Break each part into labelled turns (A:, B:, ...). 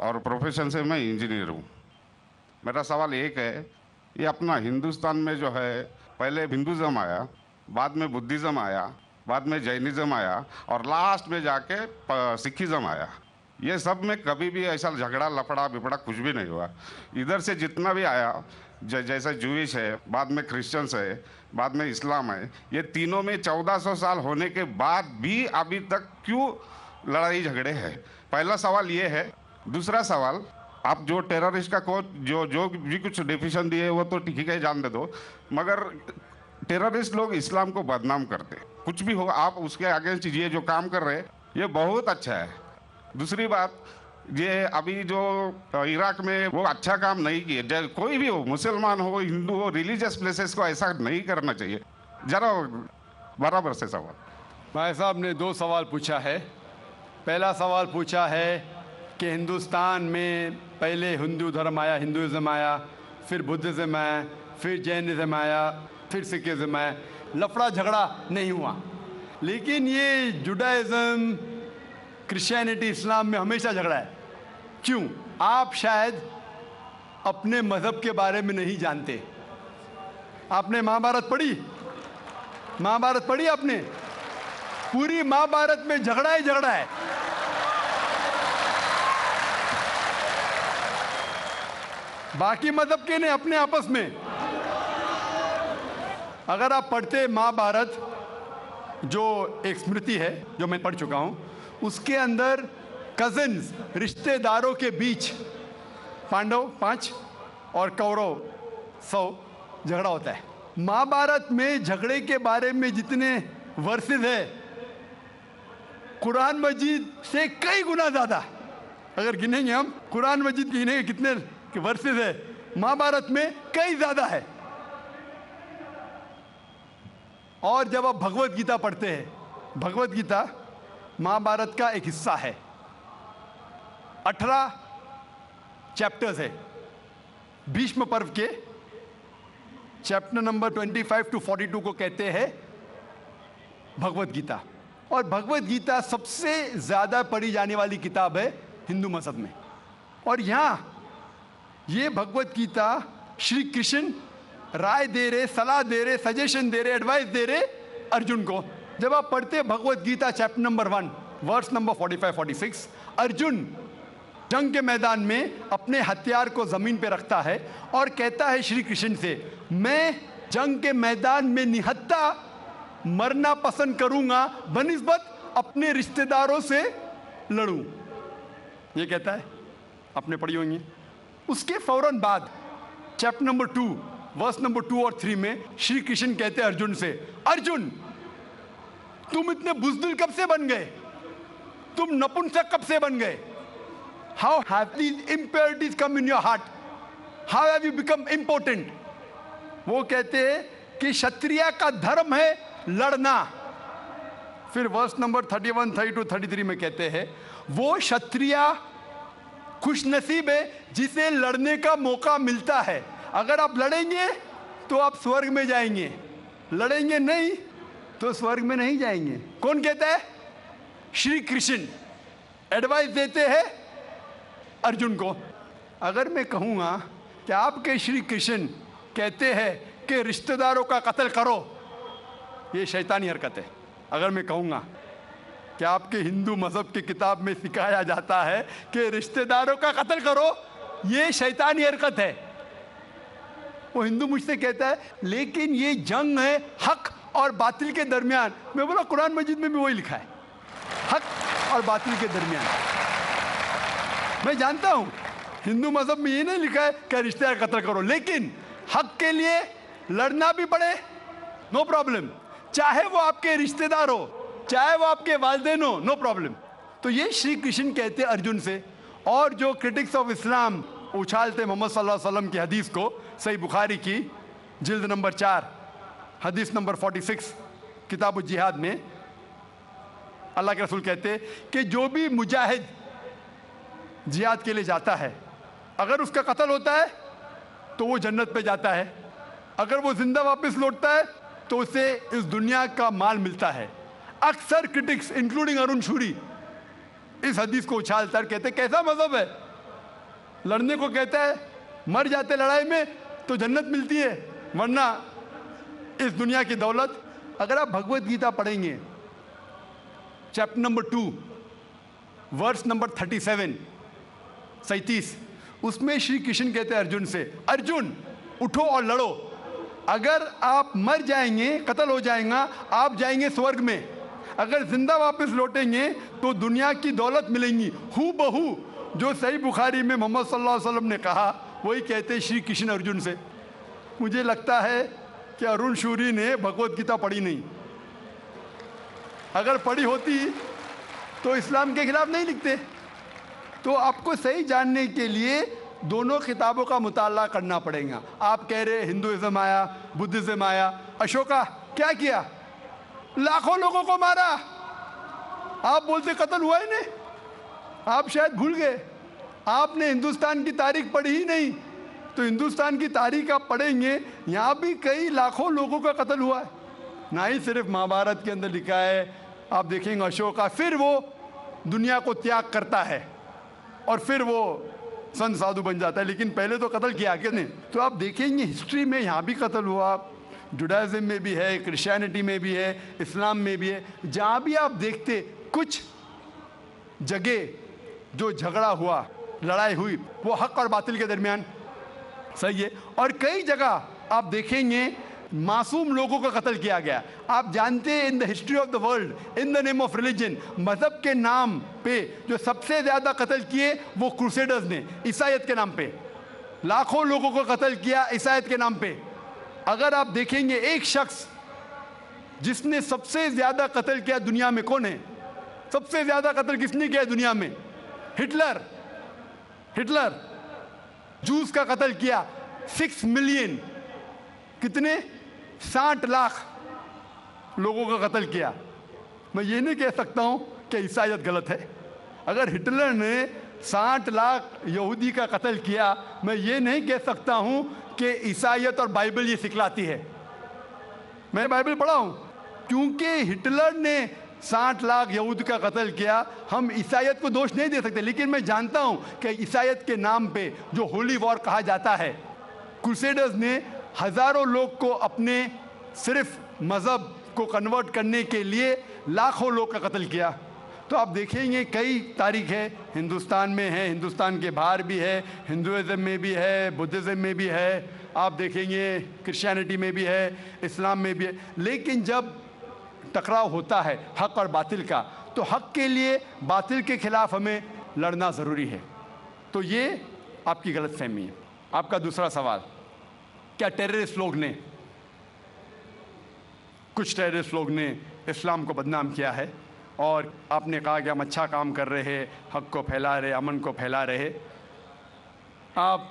A: और प्रोफेशन से मैं इंजीनियर हूँ। मेरा सवाल एक है, ये अपना हिंदुस्तान में जो है, पहले हिंदुज़म आया, बाद में बुद्धिज़्म आया, बाद में जैनिज़्म आया और लास्ट में जाके सिखिज़्म आया। ये सब में कभी भी ऐसा झगड़ा लफड़ा बिपड़ा कुछ भी नहीं हुआ। इधर से जितना भी आया, जैसे जूइश है, बाद में क्रिश्चियंस है, बाद में इस्लाम है, ये तीनों में 1400 साल होने के बाद भी अभी तक क्यों लड़ाई झगड़े हैं? पहला सवाल ये है। दूसरा सवाल, आप जो टेररिस्ट का को जो भी कुछ डिफिनेशन दिए वो तो ठीक है, जान दे दो, मगर टेररिस्ट लोग इस्लाम को बदनाम करते। कुछ भी हो, आप उसके अगेंस्ट ये जो काम कर रहे हैं ये बहुत अच्छा है। दूसरी बात, ये अभी जो इराक में वो अच्छा काम नहीं किए, कोई भी हो, मुसलमान हो, हिंदू हो, रिलीजियस प्लेसेस को ऐसा नहीं करना चाहिए। जरा बराबर से सवाल।
B: भाई साहब ने 2 सवाल पूछा है। पहला सवाल पूछा है कि हिंदुस्तान में पहले हिंदू धर्म आया, हिंदुइज्म आया, फिर बुद्धिज़्म आया, फिर जैनिज़्म आया, फिर सिखिज़्म आया, लफड़ा झगड़ा नहीं हुआ। लेकिन ये जुडाइज़म, क्रिश्चियनिटी, इस्लाम में हमेशा झगड़ा है। क्यों? आप शायद अपने मज़हब के बारे में नहीं जानते। आपने महाभारत पढ़ी? महाभारत पढ़ी आपने? पूरी महाभारत में झगड़ा ही झगड़ा है। बाकी मज़हब के नहीं, अपने आपस में। अगर आप पढ़ते महाभारत, जो एक स्मृति है जो मैं पढ़ चुका हूं, उसके अंदर कजिन्स, रिश्तेदारों के बीच पांडव 5 और कौरव 100 झगड़ा होता है। महाभारत में झगड़े के बारे में जितने वर्सेस है, कुरान मजीद से कई गुना ज़्यादा। अगर गिनेंगे हम, कुरान मजीद गिनेंगे कितने वर्सेस है, महाभारत में कई ज़्यादा है। और जब आप भगवत गीता पढ़ते हैं, भगवत गीता महाभारत का एक हिस्सा है। 18 चैप्टर्स है। भीष्म पर्व के चैप्टर नंबर 25 to 42 को कहते हैं भगवत गीता। और भगवत गीता सबसे ज़्यादा पढ़ी जाने वाली किताब है हिंदू मज़हब में। और यहाँ ये भगवत गीता श्री कृष्ण राय दे रहे, सलाह दे रहे, सजेशन दे रहे, एडवाइस दे रहे अर्जुन को। जब आप पढ़ते Bhagavad Gita chapter number 1 verse number 45-46, Arjun जंग के मैदान में अपने हथियार को जमीन पे रखता है और कहता है श्री कृष्ण से, मैं जंग के मैदान में निहत्था मरना पसंद करूंगा बनिस्बत अपने रिश्तेदारों से लड़ूं। ये कहता है, आपने पढ़ी होंगी। उसके फौरन बाद चैप्टर नंबर 2 वर्स नंबर 2 और 3 में श्री कृष्ण कहते हैं अर्जुन से, अर्जुन तुम इतने बुज़दिल कब से बन गए? तुम नपुंसक कब से बन गए? How have these impurities come in your heart? How have you become impotent? वो कहते हैं कि क्षत्रिय का धर्म है लड़ना। फिर वर्स नंबर 31, 32, 33 में कहते हैं, वो क्षत्रिय खुशनसीब है जिसे लड़ने का मौका मिलता है। अगर आप लड़ेंगे तो आप स्वर्ग में जाएंगे, लड़ेंगे नहीं तो स्वर्ग में नहीं जाएंगे। कौन कहता है? श्री कृष्ण एडवाइस देते हैं अर्जुन को। अगर मैं कहूँगा कि आपके श्री कृष्ण कहते हैं कि रिश्तेदारों का कत्ल करो, ये शैतानी हरकत है। अगर मैं कहूँगा कि आपके हिंदू मज़हब की किताब में सिखाया जाता है कि रिश्तेदारों का कत्ल करो, ये शैतानी हरकत है। वो हिंदू मुझसे कहता है लेकिन ये जंग है हक और बातिल के दरमियान। मैं बोला कुरान मजीद में भी वही लिखा है, हक और बातिल के दरमियान। मैं जानता हूं हिंदू मज़हब में ये नहीं लिखा है कि रिश्तेदार कत्ल करो, लेकिन हक के लिए लड़ना भी पड़े, नो प्रॉब्लम। चाहे वो आपके रिश्तेदार हो, चाहे वो आपके वालिदैन हो, नो प्रॉब्लम। तो ये श्री कृष्ण कहते अर्जुन से। और जो क्रिटिक्स ऑफ इस्लाम उछालते मोहम्मद सल्लल्लाहु अलैहि वसल्लम की हदीस को, सही बुखारी की जिल्द नंबर 4 हदीस नंबर 46 किताब जिहाद में अल्लाह के रसूल कहते कि जो भी मुजाहिद जिहाद के लिए जाता है, अगर उसका कत्ल होता है तो वो जन्नत पे जाता है, अगर वो जिंदा वापस लौटता है तो उसे इस दुनिया का माल मिलता है। अक्सर क्रिटिक्स इंक्लूडिंग अरुण शूरी इस हदीस को उछालकर कहते कैसा मजहब है लड़ने को कहता है, मर जाते लड़ाई में तो जन्नत मिलती है, वरना इस दुनिया की दौलत। अगर आप भगवत गीता पढ़ेंगे चैप्टर नंबर 2 वर्स नंबर 37, उसमें श्री कृष्ण कहते हैं अर्जुन से, अर्जुन उठो और लड़ो। अगर आप मर जाएंगे, कत्ल हो जाएगा, आप जाएंगे स्वर्ग में। अगर जिंदा वापस लौटेंगे तो दुनिया की दौलत मिलेंगी। हू बहू जो सही बुखारी में मोहम्मद सल्लल्लाहु अलैहि वसल्लम ने कहा, वही कहते श्री कृष्ण अर्जुन से। मुझे लगता है कि अरुण शूरी ने भगवत गीता पढ़ी नहीं। अगर पढ़ी होती तो इस्लाम के खिलाफ नहीं लिखते। तो आपको सही जानने के लिए दोनों किताबों का मुताला करना पड़ेगा। आप कह रहे हिंदुइज्म आया, बुद्धिज्म आया। अशोका क्या किया? लाखों लोगों को मारा। आप बोलते कत्ल हुआ ही नहीं। आप शायद भूल गए, आपने हिंदुस्तान की तारीख पढ़ी ही नहीं। तो हिंदुस्तान की तारीख आप पढ़ेंगे, यहाँ भी कई लाखों लोगों का कत्ल हुआ है। ना ही सिर्फ महाभारत के अंदर लिखा है। आप देखेंगे अशोका फिर वो दुनिया को त्याग करता है और फिर वो संत साधु बन जाता है, लेकिन पहले तो कत्ल किया किसने? तो आप देखेंगे हिस्ट्री में यहाँ भी कत्ल हुआ, जुडाइज्म में भी है, क्रिश्चियनिटी में भी है, इस्लाम में भी है। जहाँ भी आप देखते कुछ जगह जो झगड़ा हुआ, लड़ाई हुई, वो हक और बातिल के दरमियान, सही है। और कई जगह आप देखेंगे मासूम लोगों का कत्ल किया गया। आप जानते हैं in the history of the world, in the name of religion, मजहब के नाम पे जो सबसे ज्यादा कत्ल किए वो क्रूसेडर्स ने, ईसाईयत के नाम पे लाखों लोगों को कत्ल किया, ईसाईयत के नाम पे। अगर आप देखेंगे एक शख्स जिसने सबसे ज्यादा कत्ल किया दुनिया में, कौन है? सबसे ज्यादा कत्ल किसने किया दुनिया में? हिटलर। हिटलर जूस का कत्ल किया, 6 मिलियन, कितने? 60 लाख लोगों का कत्ल किया। मैं ये नहीं कह सकता हूं कि ईसाईयत गलत है। अगर हिटलर ने 60 लाख यहूदी का कत्ल किया, मैं ये नहीं कह सकता हूं कि ईसाईयत और बाइबल ये सिखलाती है। मैं बाइबल पढ़ा हूं, क्योंकि हिटलर ने 60 लाख यहूद का कत्ल किया। हम ईसाईयत को दोष नहीं दे सकते, लेकिन मैं जानता हूं कि ईसाईयत के नाम पे जो होली वॉर कहा जाता है, क्रूसेडर्स ने हजारों लोग को अपने सिर्फ मजहब को कन्वर्ट करने के लिए लाखों लोग का कत्ल किया। तो आप देखेंगे कई तारीख है, हिंदुस्तान में है, हिंदुस्तान के बाहर भी है, हिंदुइज्म में भी है, बुद्धिज्म में भी है, आप देखेंगे क्रिश्चियनिटी में भी है, इस्लाम में भी है। लेकिन जब टकराव होता है हक और बातिल का, तो हक के लिए बातिल के खिलाफ हमें लड़ना ज़रूरी है। तो ये आपकी गलतफहमी है। आपका दूसरा सवाल, क्या टेररिस्ट लोग ने, कुछ टेररिस्ट लोग ने इस्लाम को बदनाम किया है, और आपने कहा कि हम अच्छा काम कर रहे हैं, हक को फैला रहे, अमन को फैला रहे। आप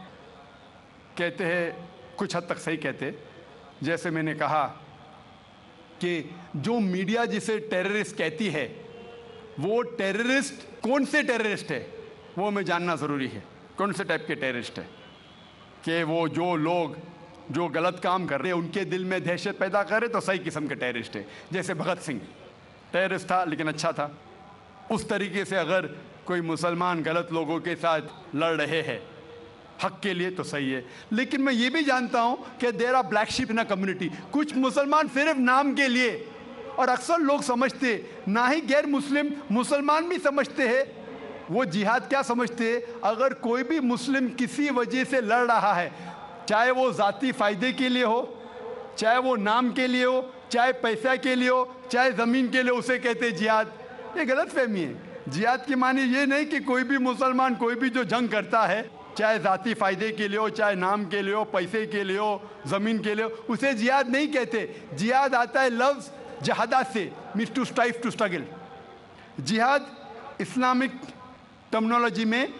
B: कहते हैं, कुछ हद तक सही कहते, जैसे मैंने कहा कि जो मीडिया जिसे टेररिस्ट कहती है, वो टेररिस्ट कौन से टेररिस्ट है वो हमें जानना ज़रूरी है। कौन से टाइप के टेररिस्ट है, कि वो जो लोग जो गलत काम कर रहे हैं उनके दिल में दहशत पैदा करे तो सही किस्म के टेररिस्ट है। जैसे भगत सिंह टेररिस्ट था लेकिन अच्छा था, उस तरीके से अगर कोई मुसलमान गलत लोगों के साथ लड़ रहे हैं हक के लिए तो सही है। लेकिन मैं ये भी जानता हूँ कि there are black sheep in a community. कुछ मुसलमान सिर्फ नाम के लिए, और अक्सर लोग समझते, ना ही गैर मुस्लिम, मुसलमान भी समझते हैं, वो जिहाद क्या समझते हैं? अगर कोई भी मुस्लिम किसी वजह से लड़ रहा है, चाहे वो ज़ाती फ़ायदे के लिए हो, चाहे वो नाम के लिए हो, चाहे पैसा के लिए हो, चाहे ज़मीन के लिए, उसे कहते हैं जिहाद। ये गलत फहमी है। जिहाद की मानी ये नहीं कि कोई भी मुसलमान कोई भी जो जंग करता है, चाहे ज़ाती फ़ायदे के लिए हो, चाहे नाम के लिए हो, पैसे के लिए हो, ज़मीन के लिए हो, उसे जिहाद नहीं कहते। जिहाद आता है लफ्ज़ जहादा से, means to strive, to struggle. जिहाद इस्लामिक टर्मिनोलॉजी में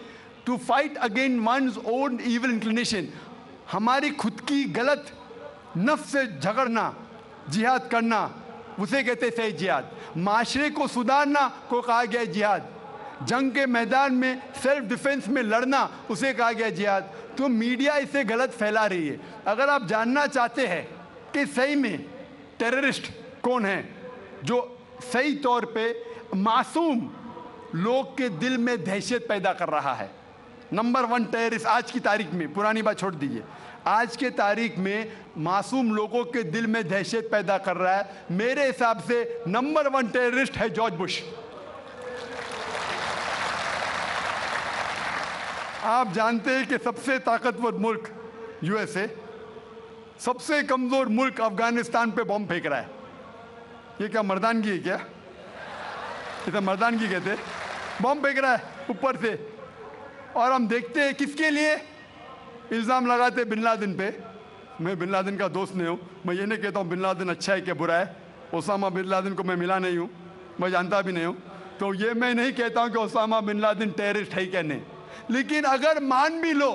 B: to fight against one's own evil inclination, हमारी खुद की गलत नफ्स से झगड़ना, जिहाद करना, उसे कहते हैं सही जिहाद। माशरे को सुधारना को कहा गया जिहाद। जंग के मैदान में सेल्फ डिफेंस में लड़ना, उसे कहा गया जिहाद। तो मीडिया इसे गलत फैला रही है। अगर आप जानना चाहते हैं कि सही में टेररिस्ट कौन है जो सही तौर पे मासूम लोग के दिल में दहशत पैदा कर रहा है, नंबर 1 टेररिस्ट आज की तारीख में, पुरानी बात छोड़ दीजिए, आज के तारीख में मासूम लोगों के दिल में दहशत पैदा कर रहा है, मेरे हिसाब से नंबर 1 टेररिस्ट है जॉर्ज बुश। आप जानते हैं कि सबसे ताकतवर मुल्क यूएसए, सबसे कमजोर मुल्क अफगानिस्तान पे बम फेंक रहा है। ये क्या मर्दानगी है क्या? ये तो मर्दानगी कहते, बम फेंक रहा है ऊपर से। और हम देखते हैं किसके लिए इल्ज़ाम लगाते बिन लादेन पे। मैं बिन लादेन का दोस्त नहीं हूँ, मैं ये नहीं कहता हूँ बिन लादेन अच्छा है कि बुरा है। ओसामा बिन लादेन को मैं मिला नहीं हूँ, मैं जानता भी नहीं हूँ, तो ये मैं नहीं कहता हूँ कि ओसामा बिन लादेन टेररिस्ट है क्या नहीं। लेकिन अगर मान भी लो,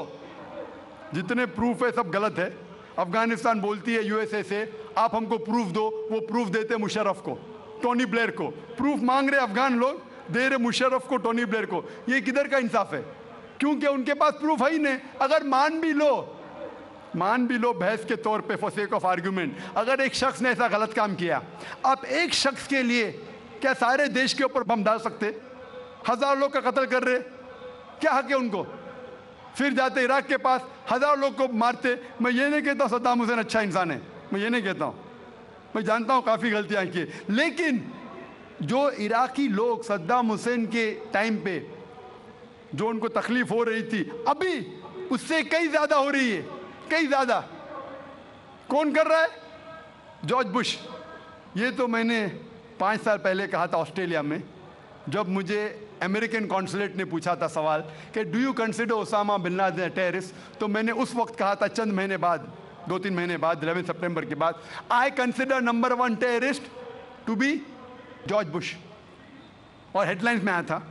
B: जितने प्रूफ है सब गलत है। अफगानिस्तान बोलती है यूएसए से आप हमको प्रूफ दो, वो प्रूफ देते मुशर्रफ को, टोनी ब्लेयर को। प्रूफ मांग रहे अफगान लोग, दे रहे मुशर्रफ को, टोनी ब्लेयर को। ये किधर का इंसाफ है? क्योंकि उनके पास प्रूफ है ही नहीं। अगर मान भी लो बहस के तौर पे, फॉर सेक ऑफ आर्ग्यूमेंट, अगर एक शख्स ने ऐसा गलत काम किया, आप एक शख्स के लिए क्या सारे देश के ऊपर बम डाल सकते? 1000 लोग का कत्ल कर रहे, क्या हक है उनको? फिर जाते इराक के पास 1000 लोग को मारते। मैं ये नहीं कहता सद्दाम हुसैन अच्छा इंसान है, मैं ये नहीं कहता हूँ, मैं जानता हूँ काफ़ी गलतियाँ की, लेकिन जो इराकी लोग सद्दाम हुसैन के टाइम पे जो उनको तकलीफ हो रही थी, अभी उससे कई ज़्यादा हो रही है, कई ज़्यादा। कौन कर रहा है? George Bush. ये तो मैंने 5 साल पहले कहा था ऑस्ट्रेलिया में, जब मुझे अमेरिकन कॉन्सुलेट ने पूछा था सवाल कि do you consider Osama bin Laden terrorist, तो मैंने उस वक्त कहा था, चंद महीने बाद, 2-3 महीने बाद, 11 सितंबर के बाद, I consider number 1 terrorist to be George Bush, और हेडलाइंस में आया था।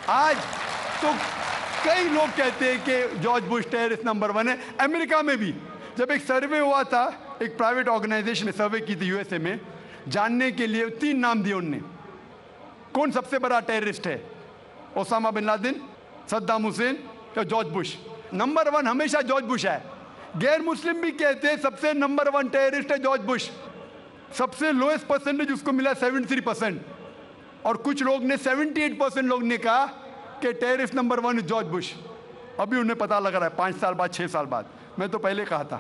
B: आज तो कई लोग कहते हैं कि जॉर्ज बुश टेररिस्ट नंबर 1 है। अमेरिका में भी जब एक सर्वे हुआ था, एक प्राइवेट ऑर्गेनाइजेशन ने सर्वे की थी यूएसए में, जानने के लिए 3 नाम दिए उनने, कौन सबसे बड़ा टेररिस्ट है, Osama bin Laden, Saddam Hussein या जॉर्ज बुश। नंबर 1 हमेशा जॉर्ज बुश है। गैर मुस्लिम भी कहते हैं सबसे नंबर 1 टेररिस्ट है जॉर्ज बुश। सबसे लोएस्ट परसेंटेज उसको मिला 73%, और कुछ लोग ने 78% लोग ने कहा कि terrorist number 1 is George Bush. अभी उन्हें पता लग रहा है 5 साल बाद, 6 साल बाद, मैं तो पहले कहा था।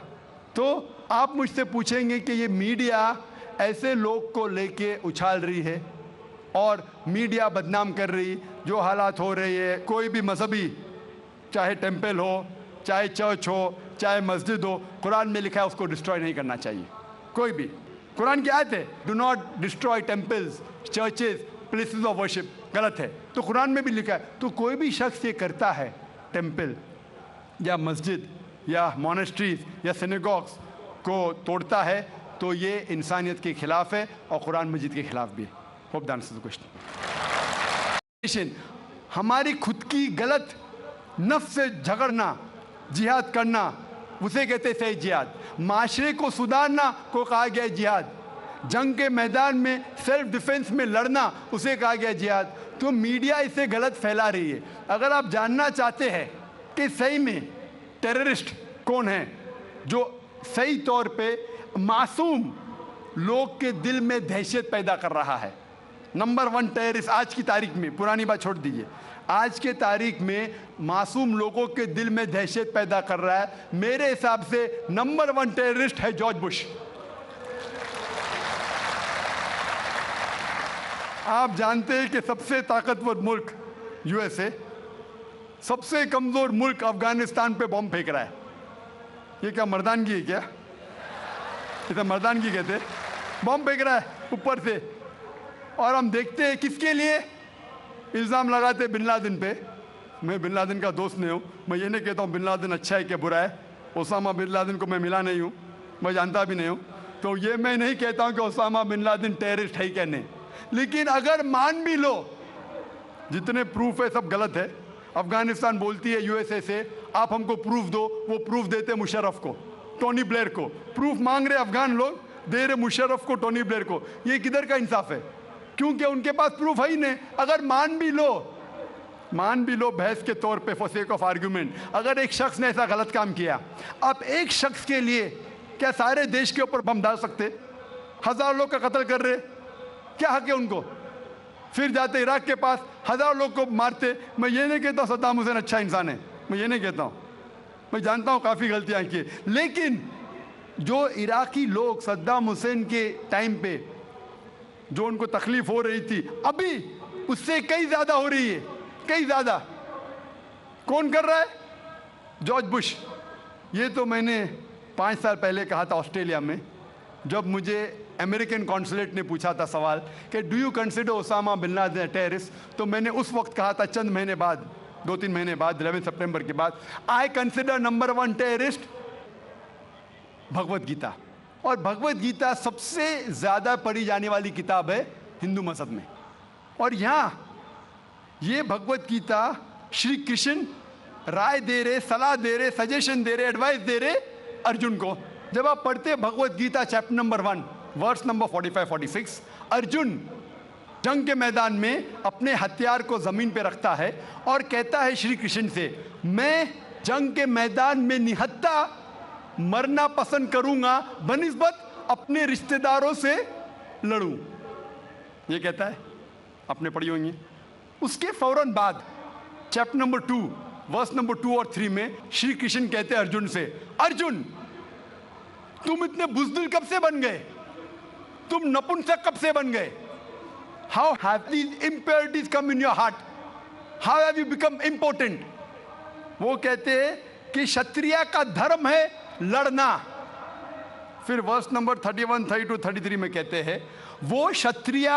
B: तो आप मुझसे पूछेंगे कि ये मीडिया ऐसे लोग को लेके उछाल रही है और मीडिया बदनाम कर रही, जो हालात हो रही है, कोई भी मजहबी, चाहे टेम्पल हो, चाहे चर्च हो, चाहे मस्जिद हो, कुरान में लिखा है उसको डिस्ट्रॉय नहीं करना चाहिए। कोई भी, कुरान की आयत है, do not destroy temples, churches, places of worship, गलत है, तो कुरान में भी लिखा है। तो कोई भी शख्स ये करता है, टेम्पल या मस्जिद या मोनेस्ट्रीज या सिनेगॉग्स को तोड़ता है, तो ये इंसानियत के खिलाफ है और कुरान मजीद के खिलाफ भी है। Hope that answers the question. हमारी खुद की गलत नफ्स से झगड़ना, जिहाद करना, उसे कहते हैं सही जिहाद। माशरे को सुधारना को कहा गया जिहाद। जंग के मैदान में सेल्फ डिफेंस में लड़ना, उसे कहा गया जिहाद। तो मीडिया इसे गलत फैला रही है। अगर आप जानना चाहते हैं कि सही में टेररिस्ट कौन है जो सही तौर पे मासूम लोग के दिल में दहशत पैदा कर रहा है, नंबर 1 टेररिस्ट आज की तारीख में, पुरानी बात छोड़ दीजिए, आज के तारीख में मासूम लोगों के दिल में दहशत पैदा कर रहा है, मेरे हिसाब से नंबर 1 टेररिस्ट है जॉर्ज बुश। आप जानते हैं कि सबसे ताकतवर मुल्क यूएसए, सबसे कमजोर मुल्क अफगानिस्तान पे बम फेंक रहा है। ये क्या मर्दानगी है क्या? ये तो मर्दानगी कहते, बम फेंक रहा है ऊपर से। और हम देखते हैं किसके लिए इल्ज़ाम लगाते बिन लादेन पे। मैं बिन लादेन का दोस्त नहीं हूँ, मैं ये नहीं कहता हूँ बिन लादेन अच्छा है कि बुरा है। ओसामा बिन लादेन को मैं मिला नहीं हूँ, मैं जानता भी नहीं हूँ, तो ये मैं नहीं कहता हूँ कि ओसामा बिन लादेन टेररिस्ट है क्या नहीं। लेकिन अगर मान भी लो, जितने प्रूफ है सब गलत है। अफगानिस्तान बोलती है यूएसए से आप हमको प्रूफ दो, वो प्रूफ देते मुशर्रफ को, टोनी ब्लेयर को। प्रूफ मांग रहे अफगान लोग, दे रहे मुशर्रफ को, टोनी ब्लेयर को। ये किधर का इंसाफ है? क्योंकि उनके पास प्रूफ है ही नहीं। अगर मान भी लो बहस के तौर पे, फॉर सेक ऑफ आर्ग्यूमेंट, अगर एक शख्स ने ऐसा गलत काम किया, आप एक शख्स के लिए क्या सारे देश के ऊपर बम डाल सकते? 1000 लोग का कत्ल कर रहे, क्या हक है उनको? फिर जाते इराक के पास, हज़ारों लोग को मारते। मैं ये नहीं कहता सद्दाम हुसैन अच्छा इंसान है, मैं ये नहीं कहता हूँ, मैं जानता हूँ काफ़ी गलतियाँ की, लेकिन जो इराकी लोग सद्दाम हुसैन के टाइम पे जो उनको तकलीफ हो रही थी, अभी उससे कई ज़्यादा हो रही है, कई ज़्यादा। कौन कर रहा है? George Bush. ये तो मैंने 5 साल पहले कहा था ऑस्ट्रेलिया में, जब मुझे अमेरिकन कॉन्सुलेट ने पूछा था सवाल कि do you consider Osama bin Laden terrorist, तो मैंने उस वक्त कहा था, चंद महीने बाद, 2-3 महीने बाद, 11 सितंबर के बाद, I consider number 1 terrorist Bhagavad Gita. और भगवत गीता सबसे ज़्यादा पढ़ी जाने वाली किताब है हिंदू मज़हब में। और यहाँ ये भगवत गीता श्री कृष्ण राय दे रहे, सलाह दे रहे, सजेशन दे रहे, एडवाइस दे रहे अर्जुन को। जब आप पढ़ते Bhagavad Gita chapter number 1 verse number 45-46, Arjun जंग के मैदान में अपने हथियार को ज़मीन पे रखता है और कहता है श्री कृष्ण से, मैं जंग के मैदान में निहत्था मरना पसंद करूंगा बनिस्बत अपने रिश्तेदारों से लड़ूं। ये कहता है, आपने पढ़ी होंगी। उसके फौरन बाद चैप्टर नंबर 2 वर्स नंबर 2 और 3 में श्री कृष्ण कहते हैं अर्जुन से, अर्जुन तुम इतने बुज़दिल कब से बन गए, तुम नपुंसक कब से बन गए? How have these impurities come in your heart, how have you become important? वो कहते हैं कि क्षत्रिय का धर्म है लड़ना। फिर वर्स नंबर 31, 32, 33 में कहते हैं, वो क्षत्रिय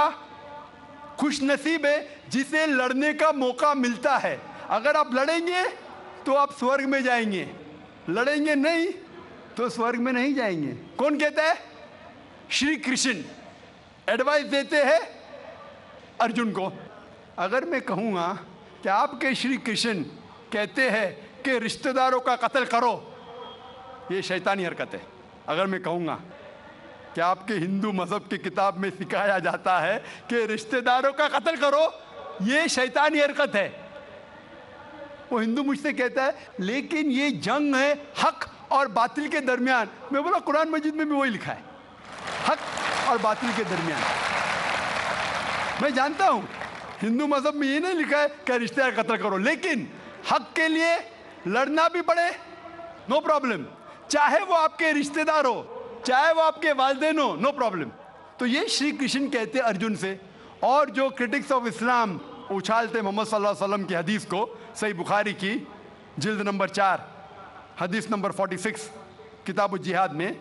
B: खुशनसीब है जिसे लड़ने का मौका मिलता है। अगर आप लड़ेंगे तो आप स्वर्ग में जाएंगे, लड़ेंगे नहीं तो स्वर्ग में नहीं जाएंगे। कौन कहता है? श्री कृष्ण एडवाइस देते हैं अर्जुन को। अगर मैं कहूँगा कि आपके श्री कृष्ण कहते हैं कि रिश्तेदारों का कत्ल करो, ये शैतानी हरकत है। अगर मैं कहूँगा कि आपके हिंदू मज़हब की किताब में सिखाया जाता है कि रिश्तेदारों का कत्ल करो, ये शैतानी हरकत है। वो हिंदू मुझसे कहता है लेकिन ये जंग है हक और बातिल के दरमियान। मैं बोला कुरान मजीद में भी वही लिखा है, हक और बातिल के दरमियान। मैं जानता हूँ हिंदू मज़हब में ये नहीं लिखा है कि रिश्तेदार कत्ल करो, लेकिन हक के लिए लड़ना भी पड़े, नो प्रॉब्लम। चाहे वो आपके रिश्तेदार हो, चाहे वो आपके वालिदैन हो, नो प्रॉब्लम। तो ये श्री कृष्ण कहते अर्जुन से। और जो क्रिटिक्स ऑफ इस्लाम उछालते मोहम्मद सल्लल्लाहु अलैहि वसल्लम की हदीस को, सही बुखारी की जिल्द नंबर 4 हदीस नंबर 46 किताब जिहाद में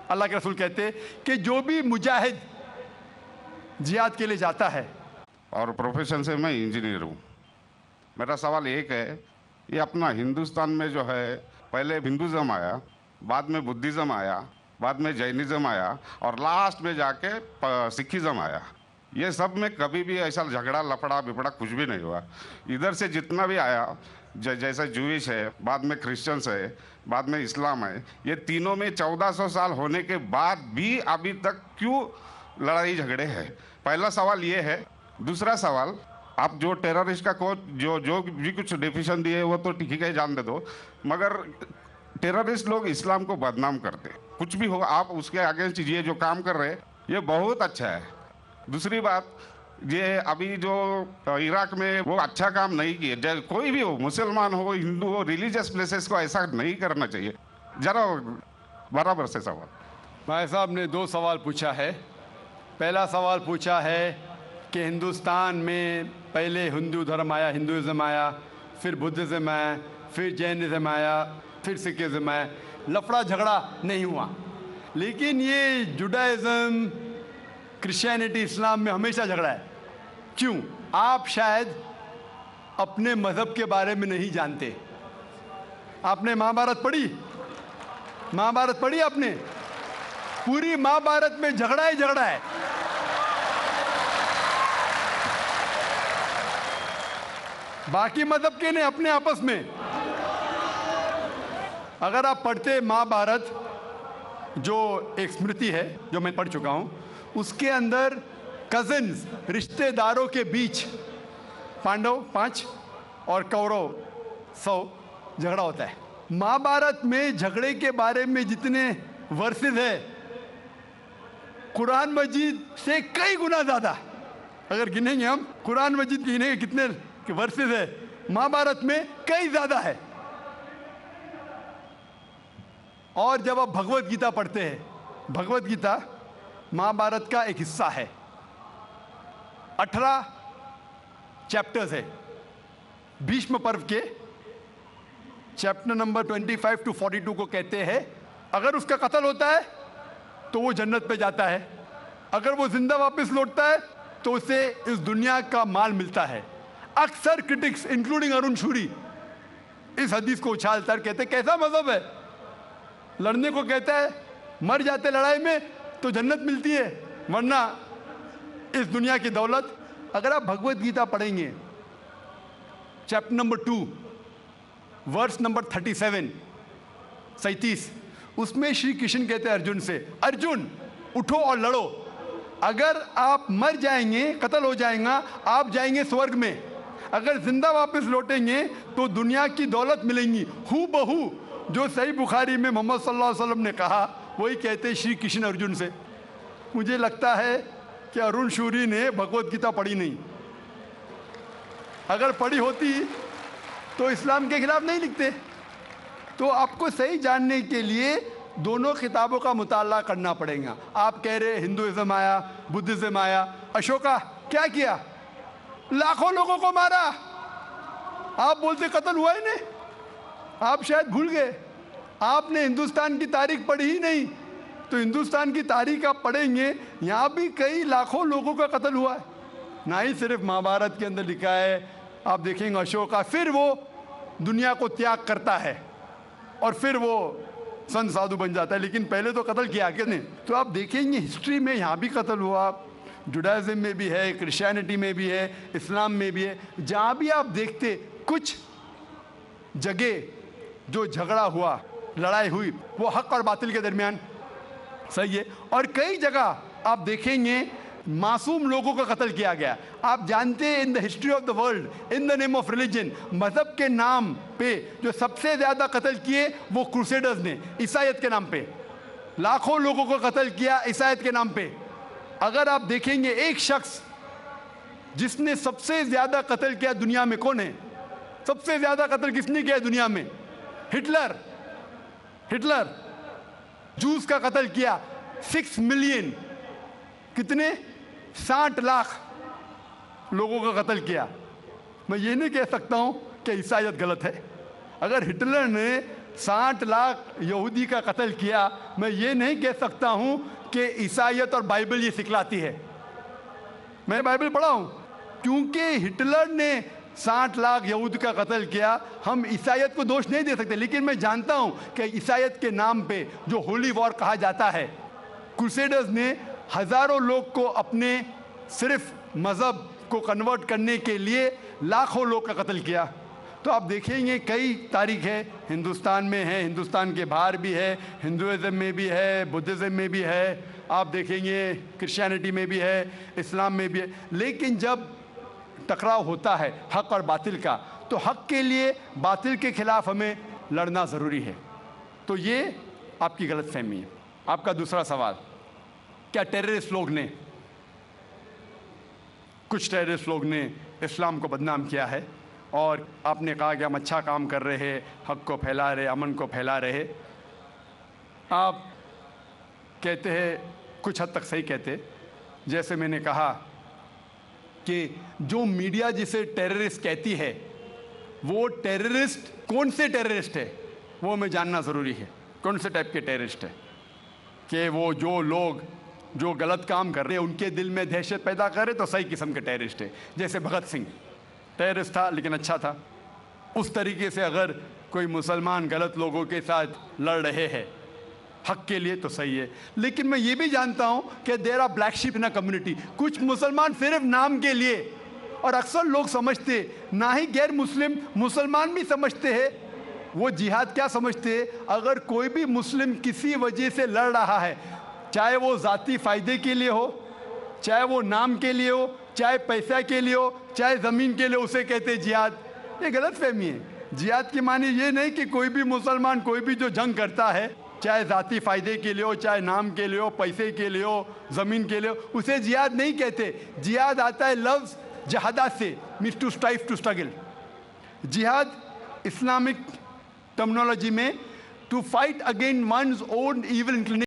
B: अल्लाह के रसूल कहते कि जो भी मुजाहिद जिहाद के लिए जाता है,
A: और प्रोफेशन से मैं इंजीनियर हूँ। मेरा सवाल एक है, ये अपना हिंदुस्तान में जो है पहले हिंदुज़म आया, बाद में बुद्धिज़्म आया, बाद में जैनिज़्म आया और लास्ट में जाके सिखिज़्म आया। ये सब में कभी भी ऐसा झगड़ा लफड़ा बिपड़ा कुछ भी नहीं हुआ। इधर से जितना भी आया, जैसे जूइश है, बाद में क्रिश्चियंस है, बाद में इस्लाम है, ये तीनों में 1400 साल होने के बाद भी अभी तक क्यों लड़ाई झगड़े हैं? पहला सवाल ये है। दूसरा सवाल, आप जो टेररिस्ट का जो भी कुछ डेफिनेशन दिए वो तो ठीक है, जान दे दो, मगर टेररिस्ट लोग इस्लाम को बदनाम करते। कुछ भी हो, आप उसके अगेंस्ट ये जो काम कर रहे हैं ये बहुत अच्छा है। दूसरी बात, ये अभी जो इराक में वो अच्छा काम नहीं किए, कोई भी हो, मुसलमान हो, हिंदू हो, रिलीजियस प्लेसेस को ऐसा नहीं करना चाहिए। जरा बराबर से सवाल।
B: भाई साहब ने 2 सवाल पूछा है। पहला सवाल पूछा है कि हिंदुस्तान में पहले हिंदू धर्म आया, हिंदुज़म आया, फिर बुद्धिज़्म आया, फिर जैनिज़्म आया, फिर सिखिज़्म आया, लफड़ा झगड़ा नहीं हुआ। लेकिन ये जुडाइज़म, क्रिश्चियनिटी, इस्लाम में हमेशा झगड़ा है। क्यों? आप शायद अपने मज़हब के बारे में नहीं जानते। आपने महाभारत पढ़ी? महाभारत पढ़ी आपने? पूरी महाभारत में झगड़ा ही झगड़ा है। बाकी मज़हब के नहीं, अपने आपस में। अगर आप पढ़ते महाभारत, जो एक स्मृति है जो मैं पढ़ चुका हूं, उसके अंदर कजिन्स, रिश्तेदारों के बीच पांडव 5 और कौरव 100 झगड़ा होता है। महाभारत में झगड़े के बारे में जितने वर्सेस है कुरान मजीद से कई गुना ज़्यादा। अगर गिनेंगे हम कुरान मजीद गिनेंगे कितने वर्सेस है, महाभारत में कई ज्यादा है। और जब आप भगवत गीता पढ़ते हैं, भगवत गीता महाभारत का एक हिस्सा है, 18 चैप्टर्स है। भीष्म पर्व के चैप्टर नंबर 25 to 42 को कहते हैं अगर उसका कत्ल होता है तो वो जन्नत पे जाता है, अगर वो जिंदा वापस लौटता है तो उसे इस दुनिया का माल मिलता है। अक्सर क्रिटिक्स इंक्लूडिंग अरुण शूरी इस हदीस को उछालकर कहते कैसा मजहब है, लड़ने को कहता है, मर जाते लड़ाई में तो जन्नत मिलती है, वरना इस दुनिया की दौलत। अगर आप भगवत गीता पढ़ेंगे चैप्टर नंबर 2 वर्स नंबर 37, उसमें श्री कृष्ण कहते हैं अर्जुन से, अर्जुन उठो और लड़ो, अगर आप मर जाएंगे, कत्ल हो जाएगा, आप जाएंगे स्वर्ग में, अगर जिंदा वापस लौटेंगे तो दुनिया की दौलत मिलेंगी। हू बहू जो सही बुखारी में मोहम्मद सल्लल्लाहु अलैहि वसल्लम ने कहा वही कहते श्री कृष्ण अर्जुन से। मुझे लगता है कि अरुण शूरी ने भगवत गीता पढ़ी नहीं, अगर पढ़ी होती तो इस्लाम के खिलाफ नहीं लिखते। तो आपको सही जानने के लिए दोनों किताबों का मुताला करना पड़ेगा। आप कह रहे हिंदुइज्म आया, बुद्धिज्म आया, अशोका क्या किया, लाखों लोगों को मारा, आप बोलते कत्ल हुआ ही नहीं, आप शायद भूल गए, आपने हिंदुस्तान की तारीख पढ़ी ही नहीं। तो हिंदुस्तान की तारीख आप पढ़ेंगे, यहाँ भी कई लाखों लोगों का कत्ल हुआ है, ना ही सिर्फ महाभारत के अंदर लिखा है। आप देखेंगे अशोका फिर वो दुनिया को त्याग करता है और फिर वो संत साधु बन जाता है, लेकिन पहले तो कत्ल किया किसने। तो आप देखेंगे हिस्ट्री में यहाँ भी कत्ल हुआ, जुडाइज्म में भी है, क्रिश्चियनिटी में भी है, इस्लाम में भी है। जहाँ भी आप देखते कुछ जगह जो झगड़ा हुआ, लड़ाई हुई, वो हक और बातिल के दरमियान, सही है। और कई जगह आप देखेंगे मासूम लोगों का कत्ल किया गया। आप जानते हैं in the history of the world in the name of religion, मजहब के नाम पे जो सबसे ज्यादा कत्ल किए वो क्रूसेडर्स ने, ईसाईयत के नाम पे लाखों लोगों को कत्ल किया, ईसाईयत के नाम पे। अगर आप देखेंगे एक शख्स जिसने सबसे ज्यादा कत्ल किया दुनिया में, कौन है? सबसे ज्यादा कत्ल किसने किया दुनिया में? हिटलर। हिटलर जूस का कत्ल किया, 6 मिलियन, कितने 60 लाख लोगों का कत्ल किया। मैं ये नहीं कह सकता हूं कि ईसाईयत गलत है। अगर हिटलर ने 60 लाख यहूदी का कत्ल किया, मैं ये नहीं कह सकता हूं कि ईसाईयत और बाइबल ये सिखलाती है। मैं बाइबल पढ़ा हूं, क्योंकि हिटलर ने 60 लाख यहूद का कत्ल किया, हम ईसाईयत को दोष नहीं दे सकते। लेकिन मैं जानता हूं कि ईसाईयत के नाम पे जो होली वॉर कहा जाता है, क्रूसेडर्स ने हजारों लोग को अपने सिर्फ मजहब को कन्वर्ट करने के लिए लाखों लोग का कत्ल किया। तो आप देखेंगे कई तारीख है, हिंदुस्तान में है, हिंदुस्तान के बाहर भी है, हिंदुइज्म में भी है, बुद्धिज्म में भी है, आप देखेंगे क्रिश्चियनिटी में भी है, इस्लाम में भी है। लेकिन जब टकराव होता है हक और बातिल का, तो हक के लिए बातिल के खिलाफ हमें लड़ना ज़रूरी है। तो ये आपकी गलतफहमी है। आपका दूसरा सवाल, क्या टेररिस्ट लोग ने, कुछ टेररिस्ट लोग ने इस्लाम को बदनाम किया है, और आपने कहा कि हम अच्छा काम कर रहे हैं, हक को फैला रहे, अमन को फैला रहे। आप कहते हैं, कुछ हद तक सही कहते, जैसे मैंने कहा कि जो मीडिया जिसे टेररिस्ट कहती है, वो टेररिस्ट कौन से टेररिस्ट है वो हमें जानना ज़रूरी है। कौन से टाइप के टेररिस्ट है, कि वो जो लोग जो गलत काम कर रहे हैं उनके दिल में दहशत पैदा करे तो सही किस्म के टेररिस्ट है। जैसे भगत सिंह टेररिस्ट था लेकिन अच्छा था, उस तरीके से अगर कोई मुसलमान गलत लोगों के साथ लड़ रहे हैं हक के लिए तो सही है। लेकिन मैं ये भी जानता हूं कि there are black sheep in a community, कुछ मुसलमान सिर्फ नाम के लिए, और अक्सर लोग समझते, ना ही गैर मुस्लिम, मुसलमान भी समझते हैं, वो जिहाद क्या समझते हैं, अगर कोई भी मुस्लिम किसी वजह से लड़ रहा है, चाहे वो ज़ाती फ़ायदे के लिए हो, चाहे वो नाम के लिए हो, चाहे पैसा के लिए हो, चाहे ज़मीन के लिए, उसे कहते हैं जिहाद। ये गलत फहमी है। जिहाद की मानी ये नहीं कि कोई भी मुसलमान कोई भी जो जंग करता है चाहे ज़ाती फ़ायदे के लिए हो, चाहे नाम के लिए हो, पैसे के लिए हो, ज़मीन के लिए हो, उसे जिहाद नहीं कहते। जिहाद आता है लफ्ज़ जहादा से, means to strive, to struggle. जिहाद इस्लामिक टर्मिनोलॉजी में to fight against one's own evil inclination